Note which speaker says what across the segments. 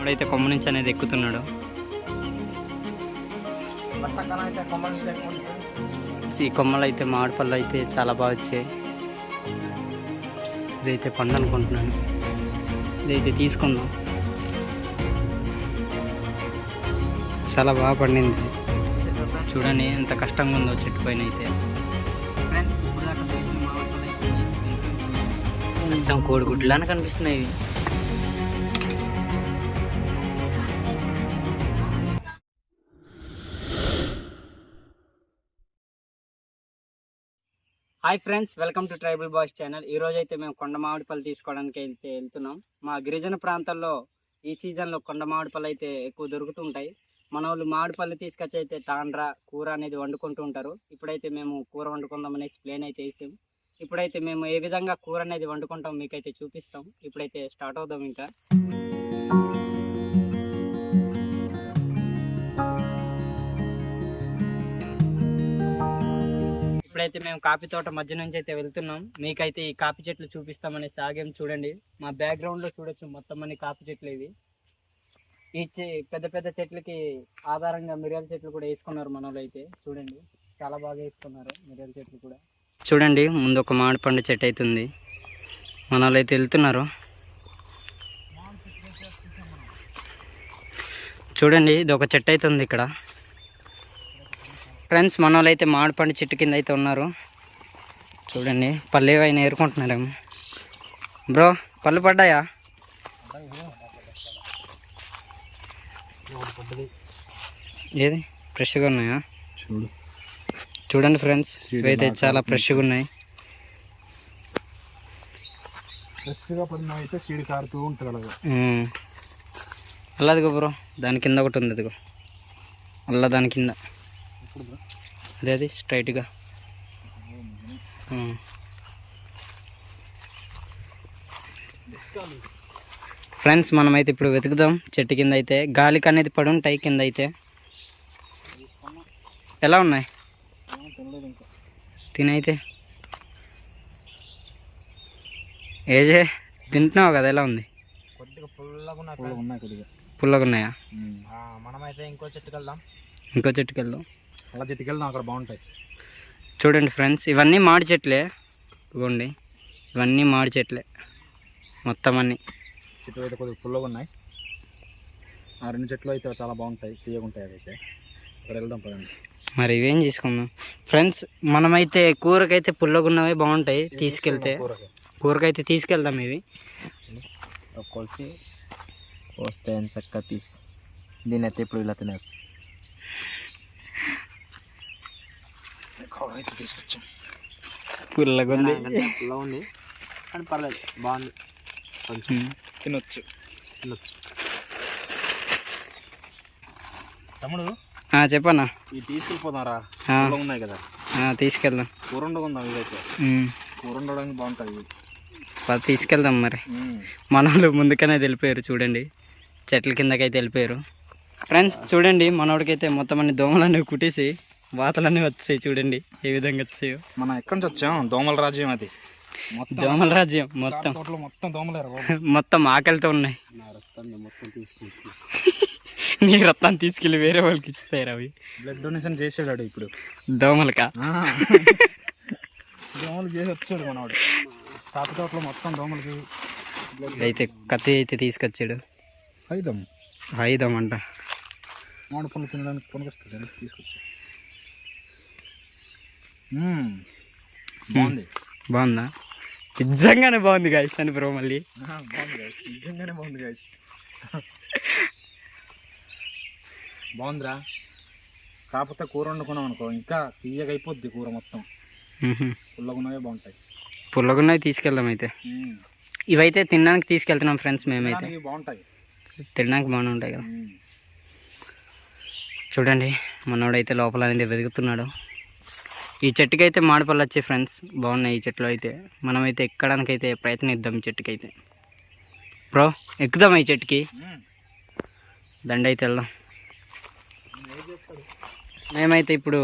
Speaker 1: మనోడైతే కొమ్మ నుంచి అనేది ఎక్కుతున్నాడు. ఈ కొమ్మలు అయితే మామిడి పళ్ళు అయితే చాలా బాగా వచ్చాయి. ఇదైతే పండు అనుకుంటున్నాను. ఇదైతే తీసుకుందాం. చాలా బాగా పండింది. చూడండి ఎంత కష్టంగా ఉందో చెట్టు పైన అయితే. కొంచెం కోడిగుడ్లానే కనిపిస్తున్నాయి ఇవి. Hi friends, welcome to tribal boys channel. ఈరోజు అయితే మేము కొండ మామిడి పళ్ళు తీసుకోవడానికి వెళ్తున్నాం. మా గిరిజన ప్రాంతాల్లో ఈ సీజన్లో కొండ మామిడి పళ్ళు అయితే ఎక్కువ దొరుకుతుంటాయి. మన వాళ్ళు మామిడి పళ్ళు తీసుకొచ్చి అయితే తాండ్రా కూర అనేది వండుకుంటూ ఉంటారు. ఇప్పుడైతే మేము కూర వండుకుందాం అనేసి ప్లేన్ అయితే వేసాం. ఇప్పుడైతే మేము ఏ విధంగా కూర అనేది వండుకుంటాం మీకైతే చూపిస్తాం. ఇప్పుడైతే స్టార్ట్ అవుదాం. ఇంకా ఇప్పుడైతే మేము కాఫీ తోట మధ్య నుంచి అయితే వెళ్తున్నాం. మీకైతే ఈ కాఫీ చెట్లు చూపిస్తామని సాగేం. చూడండి మా బ్యాక్గ్రౌండ్లో చూడొచ్చు, మొత్తం అన్ని కాఫీ చెట్లు ఇవి. ఈ పెద్ద పెద్ద చెట్లకి ఆధారంగా మిరియాల చెట్లు కూడా వేసుకున్నారు మన వాళ్ళు అయితే. చూడండి చాలా బాగా వేసుకున్నారు మిరియాల చెట్లు కూడా. చూడండి ముందు ఒక మామిడి పండు చెట్టు అవుతుంది. మన వాళ్ళు అయితే వెళ్తున్నారు. చూడండి ఇది ఒక చెట్టు అవుతుంది ఇక్కడ. ఫ్రెండ్స్ మన వాళ్ళు అయితే మామిడి పండు చెట్టు కింద అయితే ఉన్నారు. చూడండి పళ్ళు ఏవైనా ఏరుకుంటున్నారేమో. బ్రో పళ్ళు పడ్డాయా? ఏది ఫ్రెష్గా ఉన్నాయా? చూడండి ఫ్రెండ్స్ ఇవైతే చాలా ఫ్రెష్గా ఉన్నాయి. అల్లదిగో బ్రో, దాని కింద ఒకటి ఉంది. అదిగో అల్ల దాని కింద అదే అది స్ట్రైట్గా. ఫ్రెండ్స్ మనమైతే ఇప్పుడు వెతుకుదాం చెట్టు కింద. అయితే గాలికి అనేది పడి ఉంటాయి కింద అయితే. ఎలా ఉన్నాయి తినైతే? ఏజే తింటున్నావు కదా, ఎలా ఉంది? పుల్లగా ఉన్నాయా?
Speaker 2: మనమైతే ఇంకో చెట్టుకి వెళ్దాం.
Speaker 1: అలా
Speaker 2: చెట్టుకి వెళ్దాం, అక్కడ బాగుంటాయి.
Speaker 1: చూడండి ఫ్రెండ్స్ ఇవన్నీ మామిడి చెట్లే. ఇవ్వండి ఇవన్నీ మామిడి చెట్లే మొత్తం అన్నీ.
Speaker 2: చెట్లు అయితే కొద్దిగా పుల్లగా ఉన్నాయి. ఆ రెండు చెట్లు అయితే చాలా బాగుంటాయి, తీయగుంటాయి. అదైతే ఇక్కడ వెళ్దాం పదండి.
Speaker 1: మరి ఇవేం చేసుకుందాం ఫ్రెండ్స్. మనమైతే కూరకైతే పుల్లగా ఉన్నవే బాగుంటాయి. తీసుకెళ్తే కూరకైతే తీసుకెళ్దాం. ఇవి
Speaker 2: కొలిసి వస్తే చక్కగా తీసి దీని అయితే ఇప్పుడు ఇలా తినవచ్చు. అయితే తీసుకొచ్చాం.
Speaker 1: పుల్లగా ఉంది
Speaker 2: కానీ పర్లేదు, బాగుంది. కొంచెం తినొచ్చు. తమ్ముడు
Speaker 1: చెప్పన్నా.
Speaker 2: ఇవి తీసుకెళ్ళిపోతారా? ఉన్నాయి కదా,
Speaker 1: తీసుకెళ్దాం.
Speaker 2: కూర వండుకుందాం. ఇదైతే కూర వండడానికి బాగుంటుంది.
Speaker 1: తీసుకెళ్దాం. మరి మన వాళ్ళు ముందుకనే వెళ్ళిపోయారు. చూడండి చెట్ల కిందకైతే వెళ్ళిపోయారు. ఫ్రెండ్స్ చూడండి మనోడికైతే మొత్తం అన్ని దోమలన్నీ కుట్టేసి వాతలన్నీ వచ్చాయి. చూడండి ఏ విధంగా వచ్చాయో.
Speaker 2: మనం ఎక్కడి నుంచి వచ్చాం? దోమల రాజ్యం. అది
Speaker 1: దోమల రాజ్యం. మొత్తం మొత్తం ఆకలితో ఉన్నాయి. నీ రక్తాన్ని తీసుకెళ్ళి వేరే వాళ్ళకి ఇచ్చిపోయారు. అవి
Speaker 2: బ్లడ్ డొనేషన్ చేసాడు ఇప్పుడు
Speaker 1: దోమలకా?
Speaker 2: దోమలు చేసి వచ్చాడు మనవాడు. కాపు తోటలో మొత్తం దోమలకి.
Speaker 1: అయితే కత్తి అయితే తీసుకొచ్చాడు. ఐదం అంట.
Speaker 2: మామిడి పనులు తినడానికి పనికొస్తుంది తీసుకొచ్చాడు.
Speaker 1: బాగుందా? నిజంగానే బాగుంది గాయస్ అని బ్రో. మళ్ళీ
Speaker 2: నిజంగానే బాగుంది గాయస్. బాగుందిరా. కాకపోతే కూర వండుకున్నాం అనుకో ఇంకా తీయగా అయిపోద్ది కూర మొత్తం. పుల్లగున్నవే బాగుంటాయి.
Speaker 1: పుల్లగున్నవి తీసుకెళ్దాం. అయితే ఇవైతే తినడానికి తీసుకెళ్తున్నాం ఫ్రెండ్స్. మేమైతే
Speaker 2: బాగుంటాయి,
Speaker 1: తినడానికి బాగానే ఉంటాయి కదా. చూడండి మనోడైతే లోపల అనేది వెతుకుతున్నాడు. ఈ చెట్టుకి అయితే మామిడిపళ్ళు వచ్చాయి ఫ్రెండ్స్. బాగున్నాయి ఈ చెట్లు అయితే. మనమైతే ఎక్కడానికైతే ప్రయత్నిద్దాం ఈ చెట్టుకైతే. బ్రో ఎక్కుదాం ఈ చెట్టుకి. దండ అయితే వెళ్దాం. మేమైతే ఇప్పుడు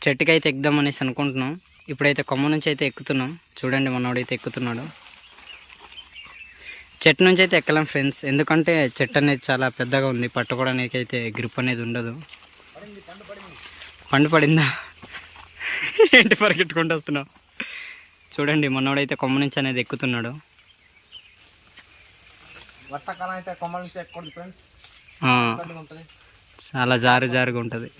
Speaker 1: చెట్టుకి అయితే ఎక్కుదాం అనేసి అనుకుంటున్నాం. ఇప్పుడైతే కొమ్మ నుంచి అయితే ఎక్కుతున్నాం. చూడండి మనోడైతే ఎక్కుతున్నాడు. చెట్టు నుంచి అయితే ఎక్కలేం ఫ్రెండ్స్, ఎందుకంటే చెట్టు అనేది చాలా పెద్దగా ఉంది, పట్టుకోవడానికి అయితే గ్రిప్ అనేది ఉండదు. పండు పడిందా? ఏంటి పరిగెట్టుకుంటూ వస్తున్నావు? చూడండి మనోడైతే కొమ్మ నుంచి అనేది ఎక్కుతున్నాడు.
Speaker 2: వర్షాకాలం అయితే కొమ్మల నుంచి ఎక్కకూడదు ఫ్రెండ్స్, ఉంటుంది,
Speaker 1: చాలా జారుగా ఉంటుంది.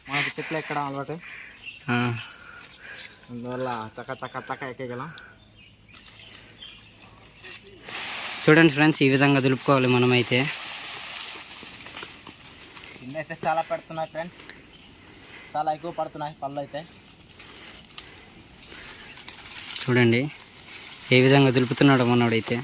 Speaker 2: మనకి చెట్లు ఎక్కడం అలవాటు, అందువల్ల చక్క ఎక్కగలం.
Speaker 1: చూడండి ఫ్రెండ్స్, ఈ విధంగా దులుపుకోవాలి మనమైతే.
Speaker 2: అయితే చాలా పెడుతున్నాయి ఫ్రెండ్స్, చాలా ఎక్కువ పడుతున్నాయి పళ్ళు అయితే.
Speaker 1: చూడండి ఏ విధంగా దులుపుతున్నాడు మనోడైతే.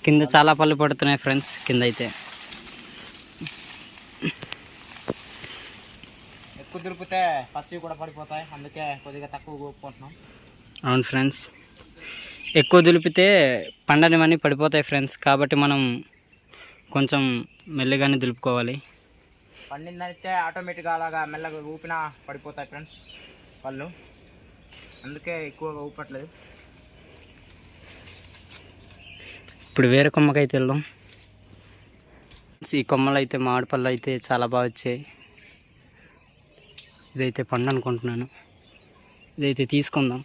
Speaker 1: కింద చాలా పళ్ళు పడుతున్నాయి ఫ్రెండ్స్, కింద అయితే
Speaker 2: ఎక్కువ దులిపితే పచ్చివి కూడా పడిపోతాయి, అందుకే కొద్దిగా తక్కువ గోపుకుంటున్నాం.
Speaker 1: అవును ఫ్రెండ్స్, ఎక్కువ దులిపితే పండనివన్నీ పడిపోతాయి ఫ్రెండ్స్, కాబట్టి మనం కొంచెం మెల్లగానే దులుపుకోవాలి.
Speaker 2: పండిందైతే ఆటోమేటిక్గా అలాగా మెల్లగా ఊపినా పడిపోతాయి ఫ్రెండ్స్ పళ్ళు, అందుకే ఎక్కువగా ఊపట్లేదు.
Speaker 1: ఇప్పుడు వేరే కొమ్మకైతే వెళ్దాం. ఈ కొమ్మలు అయితే మామిడి పళ్ళు అయితే చాలా బాగా వచ్చాయి. ఇదైతే పండు అనుకుంటున్నాను, ఇదైతే తీసుకుందాం.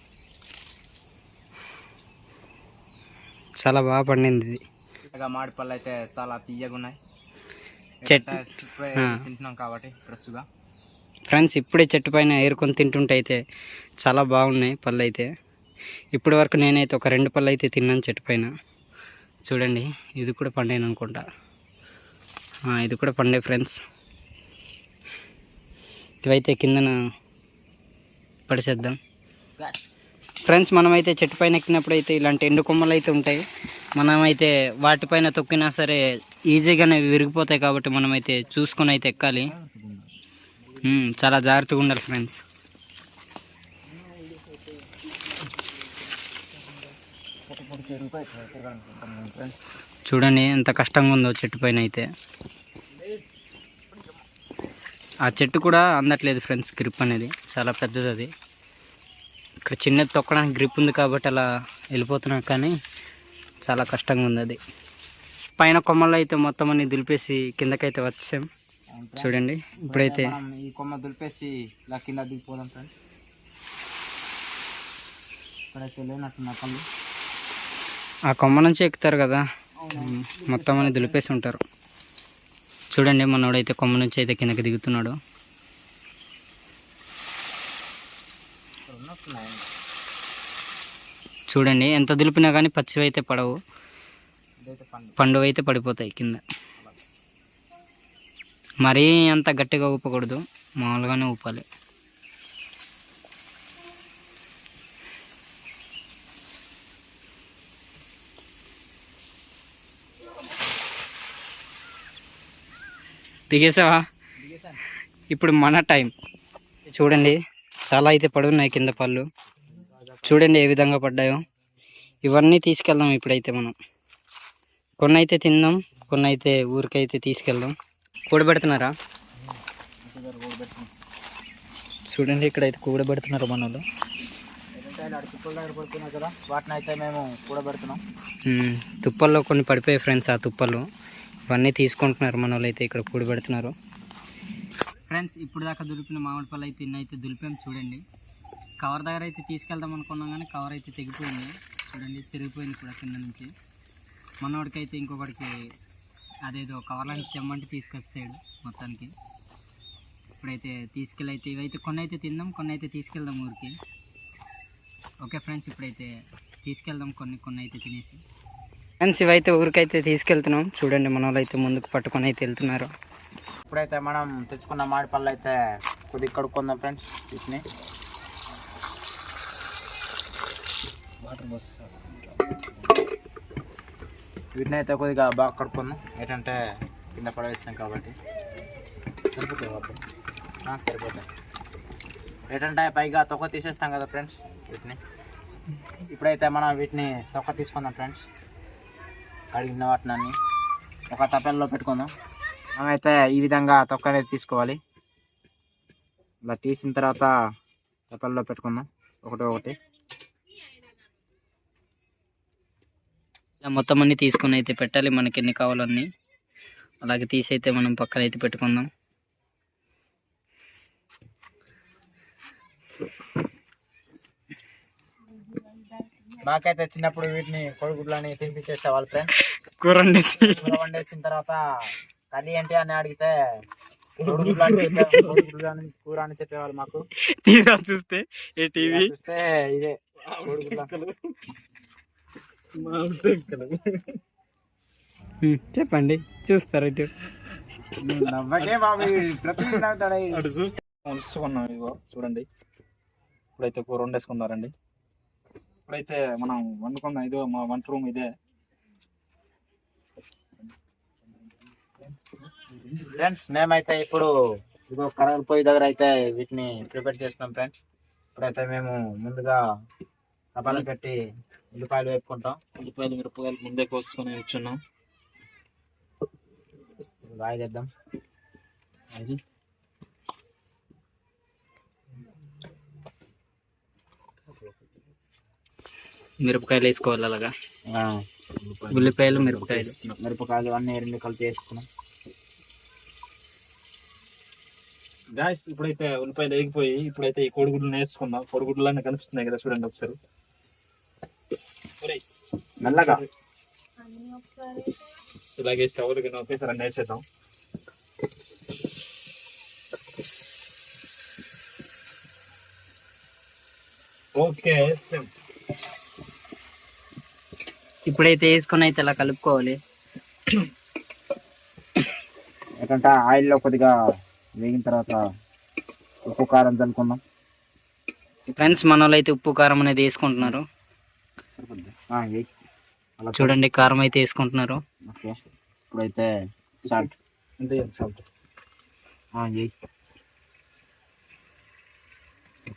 Speaker 1: చాలా బాగా పండింది ఇది.
Speaker 2: మామిడి పళ్ళు అయితే చాలా తీయగా ఉన్నాయి,
Speaker 1: చెట్టు
Speaker 2: తింటున్నాం కాబట్టి ఫ్రెష్గా.
Speaker 1: ఫ్రెండ్స్, ఇప్పుడే చెట్టు పైన ఏరుకొని తింటుంటే అయితే చాలా బాగున్నాయి పళ్ళు అయితే. ఇప్పటి వరకు నేనైతే ఒక 2 పళ్ళు అయితే తిన్నాను చెట్టు పైన. చూడండి ఇది కూడా పండేను అనుకుంటా, ఇది కూడా పండే ఫ్రెండ్స్. ఇవైతే కిందన పడిచేద్దాం ఫ్రెండ్స్. మనమైతే చెట్టు పైన ఎక్కినప్పుడు అయితే ఇలాంటి ఎండు కొమ్మలు అయితే ఉంటాయి, మనమైతే వాటిపైన తొక్కినా సరే ఈజీగానే విరిగిపోతాయి, కాబట్టి మనమైతే చూసుకొని అయితే ఎక్కాలి. చాలా జాగ్రత్తగా ఉండాలి ఫ్రెండ్స్. చూడండి ఎంత కష్టంగా ఉందో చెట్టు పైన అయితే. ఆ చెట్టు కూడా అందట్లేదు ఫ్రెండ్స్, గ్రిప్ అనేది చాలా పెద్దది. అది ఇక్కడ చిన్నది తొక్కడానికి గ్రిప్ ఉంది కాబట్టి అలా వెళ్ళిపోతున్నా, కానీ చాలా కష్టంగా ఉంది అది. పైన కొమ్మల్లో అయితే మొత్తం అన్ని దులిపేసి కిందకైతే వచ్చాం. చూడండి ఇప్పుడైతే
Speaker 2: ఈ కొమ్మ దులిపేసి ఇలా కింద దిగిపోదాం ఫ్రెండ్స్. ఇక్కడైతే లేనట్టున్న పళ్ళు,
Speaker 1: ఆ కొమ్మ నుంచి ఎక్కుతారు కదా, మొత్తం అని దులిపేసి ఉంటారు. చూడండి మనోడైతే కొమ్మ నుంచి అయితే కిందకి దిగుతున్నాడు. చూడండి ఎంత దులిపినా కానీ పచ్చివి అయితే పడవు, పండు అయితే పడిపోతాయి కింద. మరీ అంత గట్టిగా ఊపకూడదు, మామూలుగానే ఊపాలి. దిగేసావా? ఇప్పుడు మన టైం. చూడండి చాలా అయితే పడున్నాయి కింద పళ్ళు, చూడండి ఏ విధంగా పడ్డాయో. ఇవన్నీ తీసుకెళ్దాం ఇప్పుడైతే మనం. కొన్ని అయితే తిందాం, కొన్ని అయితే ఊరికైతే తీసుకెళ్దాం. కూడబెడుతున్నారా? చూడండి ఇక్కడైతే కూడబెడుతున్నారు మన వాళ్ళు.
Speaker 2: కదా వాటిని అయితే మేము కూడబెడుతున్నాం.
Speaker 1: తుప్పల్లో కొన్ని పడిపోయాయి ఫ్రెండ్స్, ఆ తుప్పలు ఇవన్నీ తీసుకుంటున్నారు మన వాళ్ళు అయితే ఇక్కడ కూడబెడుతున్నారు. ఫ్రెండ్స్, ఇప్పుడు దాకా దులిపిన మామిడి పళ్ళు అయితే ఇన్నైతే దులిపాం. చూడండి కవర్ దగ్గర అయితే తీసుకెళ్దాం అనుకున్నాం, కానీ కవర్ అయితే తెగిపోయింది. చూడండి చిరిగిపోయింది కూడా కింద నుంచి. మనోడికి అయితే ఇంకొకటికి అదేదో కవర్లని తెమ్మంటే తీసుకొచ్చాడు మొత్తానికి. ఇప్పుడైతే తీసుకెళ్ళైతే ఇవైతే కొన్ని అయితే తిందాం, కొన్ని అయితే తీసుకెళ్దాం ఊరికి. ఓకే ఫ్రెండ్స్, ఇప్పుడైతే తీసుకెళ్దాం కొన్ని అయితే తినేసి. ఫ్రెండ్స్, ఇవైతే ఊరికైతే తీసుకెళ్తున్నాం. చూడండి మన వాళ్ళు అయితే ముందుకు పట్టుకొని అయితే వెళ్తున్నారు.
Speaker 2: ఇప్పుడైతే మనం తెచ్చుకున్న మామిడి పళ్ళు అయితే కొద్దిగా కడుక్కుందాం ఫ్రెండ్స్. వీటిని వీటిని అయితే కొద్దిగా బాగా కడుక్కుందాం, ఏంటంటే కింద పడవేస్తాం కాబట్టి. సరిపోతాయి ఏంటంటే పైగా తొక్క తీసేస్తాం కదా ఫ్రెండ్స్ వీటిని. ఇప్పుడైతే మనం వీటిని తొక్క తీసుకుందాం ఫ్రెండ్స్.
Speaker 3: కడిగిన వాటిని ఒక తపెల్లో పెట్టుకుందాం. మనమైతే ఈ విధంగా తొక్క అనేది తీసుకోవాలి. ఇలా తీసిన తర్వాత తపెల్లో పెట్టుకుందాం ఒకటి.
Speaker 1: ఇలా మొత్తం అన్ని తీసుకొని అయితే పెట్టాలి, మనకి ఎన్ని కావాలన్నీ. అలాగే తీసి అయితే మనం పక్కన అయితే పెట్టుకుందాం.
Speaker 3: నాకైతే చిన్నప్పుడు వీటిని కోడిగుడ్లని తినిపించేసేవాళ్ళు ఫ్రెండ్స్.
Speaker 1: కూర
Speaker 3: వండేసిన తర్వాత కర్రీ ఏంటి అని అడిగితే కూర అని చెప్పేవాళ్ళు మాకు.
Speaker 1: తీరా చూస్తే
Speaker 3: చూస్తే ఇదే
Speaker 1: చెప్పండి, చూస్తారు ఇటు.
Speaker 2: అటు చూస్తే ఉంచుకున్నాం. ఇదిగో చూడండి, ఇప్పుడైతే కూర వండేసుకుందారండి. ఇప్పుడైతే మనం వండుకుందాం. ఇదో మా వంట రూమ్ ఇదే
Speaker 3: ఫ్రెండ్స్. మేమైతే ఇప్పుడు ఇదిగో కర్రల పొయ్యి దగ్గర అయితే వీటిని ప్రిపేర్ చేస్తున్నాం ఫ్రెండ్స్. ఇప్పుడైతే మేము ముందుగా తపాలు పెట్టి ఉల్లిపాయలు వేపుకుంటాం.
Speaker 2: ఉల్లిపాయలు మిరపకాయలు ముందే కోసుకొని ఉంచున్నాం.
Speaker 3: ఆయిల్ వేద్దాం.
Speaker 1: మిరపకాయలు వేసుకోవాలి అలాగా. ఉల్లిపాయలు
Speaker 3: మిరపకాయలు అన్నీ రెండు కలిపి వేసుకున్నాం.
Speaker 2: గాయస్ ఇప్పుడైతే ఉల్లిపాయలు వేగిపోయి ఇప్పుడైతే ఈ కోడిగుడ్లు వేసుకుందాం. కోడిగుడ్లు అన్నీ కనిపిస్తున్నాయి కదా, చూడండి ఒకసారి.
Speaker 3: మెల్లగా
Speaker 2: ఇలాగేస్తే ఎవరికి ఒకేసారి అన్నీ వేసేద్దాం. ఓకే,
Speaker 1: ఇప్పుడైతే వేసుకొని అయితే ఇలా కలుపుకోవాలి.
Speaker 3: ఎందుకంటే ఆయిల్లో కొద్దిగా వేగిన తర్వాత ఉప్పు కారం చల్లుకుందాం.
Speaker 1: ఫ్రెండ్స్, మన వాళ్ళు అయితే ఉప్పు కారం అనేది వేసుకుంటున్నారు. చూడండి, కారం అయితే వేసుకుంటున్నారు.
Speaker 3: ఓకే, ఇప్పుడైతే సాల్ట్
Speaker 2: అంటే సాల్ట్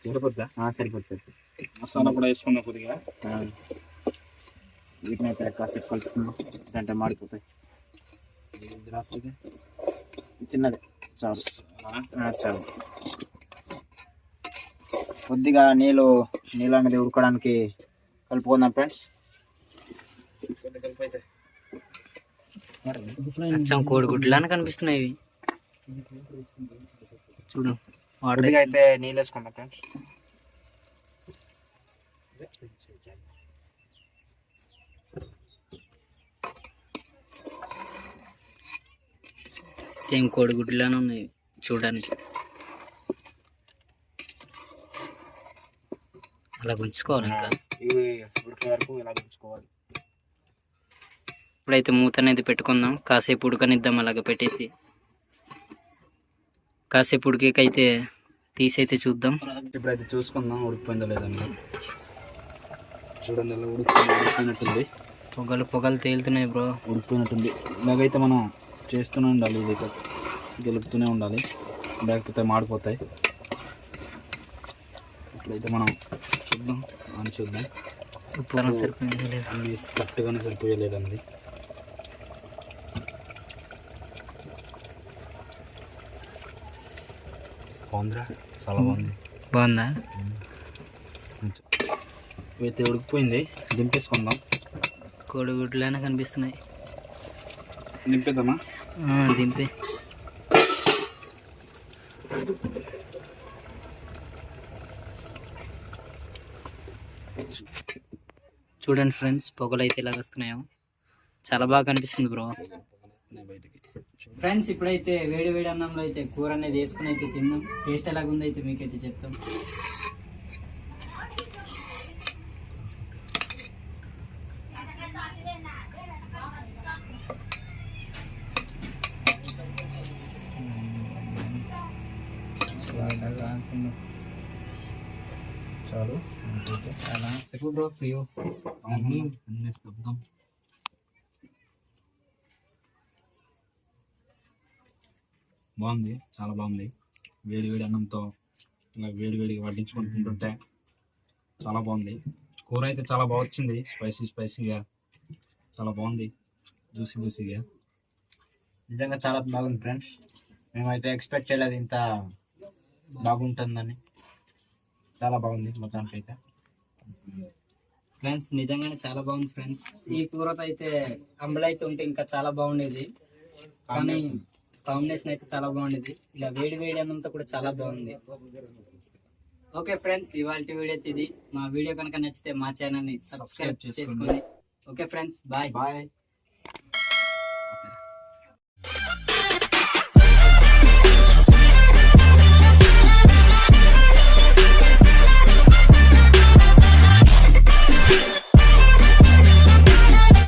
Speaker 2: సరిపోద్దా?
Speaker 3: సరిపోతుంది.
Speaker 2: మసాలా కూడా వేసుకున్నాం కొద్దిగా.
Speaker 3: వీటిని అయితే కాసేపు కలుపుకుందాం, అంటే మాడిపోతాయి. చిన్నది చాలు. చాలు. కొద్దిగా నీళ్ళు అనేది ఉడకడానికి కలుపుకుందాం ఫ్రెండ్స్.
Speaker 1: కొంచెం కోడిగుడ్లానే కనిపిస్తున్నాయి ఇవి. చూడు,
Speaker 3: కొద్దిగా అయితే నీళ్ళు వేసుకుందాం ఫ్రెండ్స్.
Speaker 1: సేమ్ కోడిగుడ్లానే ఉన్నాయి చూడడానికి. అలా ఉంచుకోవాలి. ఇంకా
Speaker 3: ఇవి ఉడికే వరకు ఇలా ఉంచుకోవాలి.
Speaker 1: ఇప్పుడైతే మూత అనేది పెట్టుకుందాం, కాసేపు ఉడకనిద్దాం. అలాగ పెట్టేసి కాసేపు ఉడికేకైతే తీసైతే చూద్దాం.
Speaker 2: ఇప్పుడైతే చూసుకుందాం ఉడికిపోయిందో లేదండి. చూడండి, అలా ఉడికిపోయినట్టుంది.
Speaker 1: పొగలు తేలుతున్నాయి బ్రో.
Speaker 2: ఉడికిపోయినట్టుంది. ఇలాగైతే మనం చేస్తూనే ఉండాలి, ఇది గెలుపుతూనే ఉండాలి, లేకపోతే మాడిపోతాయి. ఇప్పుడైతే మనం చూద్దాం, అని చూద్దాం.
Speaker 1: ఉప్పు సరిపోయింది లేదు,
Speaker 2: అన్ని కరెక్ట్గానే సరిపోయలేదండి. బాగుందిరా, చాలా
Speaker 1: బాగుందా?
Speaker 2: అయితే ఉడికిపోయింది, దింపేసుకుందాం.
Speaker 1: కోడిగుడ్లానే కనిపిస్తున్నాయి.
Speaker 2: దింపేద్దామా?
Speaker 1: దింపే. చూడండి ఫ్రెండ్స్, పొగలు అయితే ఇలాగ వస్తున్నాయో, చాలా బాగా కనిపిస్తుంది బ్రో. ఫ్రెండ్స్, ఇప్పుడైతే వేడి వేడి అన్నంలో అయితే కూర అనేది వేసుకుని అయితే తిందాం. టేస్ట్ ఎలాగుందో అయితే మీకైతే చెప్తాం.
Speaker 2: చాలు,
Speaker 1: చాలా చెప్పు బ్రో. ప్రియో
Speaker 2: అన్నీ స్తబ్దం. బాగుంది, చాలా బాగుంది. వేడి వేడి అన్నంతో ఇలా వేడి వేడిగా వడ్డించుకొని తింటుంటే చాలా బాగుంది. కూర అయితే చాలా బాగా వచ్చింది, స్పైసీగా చాలా బాగుంది. జ్యూసీగా.
Speaker 3: నిజంగా చాలా బాగుంది ఫ్రెండ్స్. మేమైతే ఎక్స్పెక్ట్ చేయలేదు ఇంత బాగుంటుందని. చాలా బాగుంది మొత్తానికి అయితే.
Speaker 1: ఫ్రెండ్స్ నిజంగానే చాలా బాగుంది ఫ్రెండ్స్. ఈ కూరతో అయితే అంబలి అయితే ఉంటే ఇంకా చాలా బాగుండేది, కానీ కాంబినేషన్ అయితే చాలా బాగుండేది. ఇలా వేడి వేడి అన్నంతో కూడా చాలా బాగుంది. ఓకే ఫ్రెండ్స్, ఇవాళ వీడియో అయితే ఇది. మా వీడియో కనుక నచ్చితే మా ఛానల్ని సబ్స్క్రైబ్ చేసుకోండి. Okay friends, bye.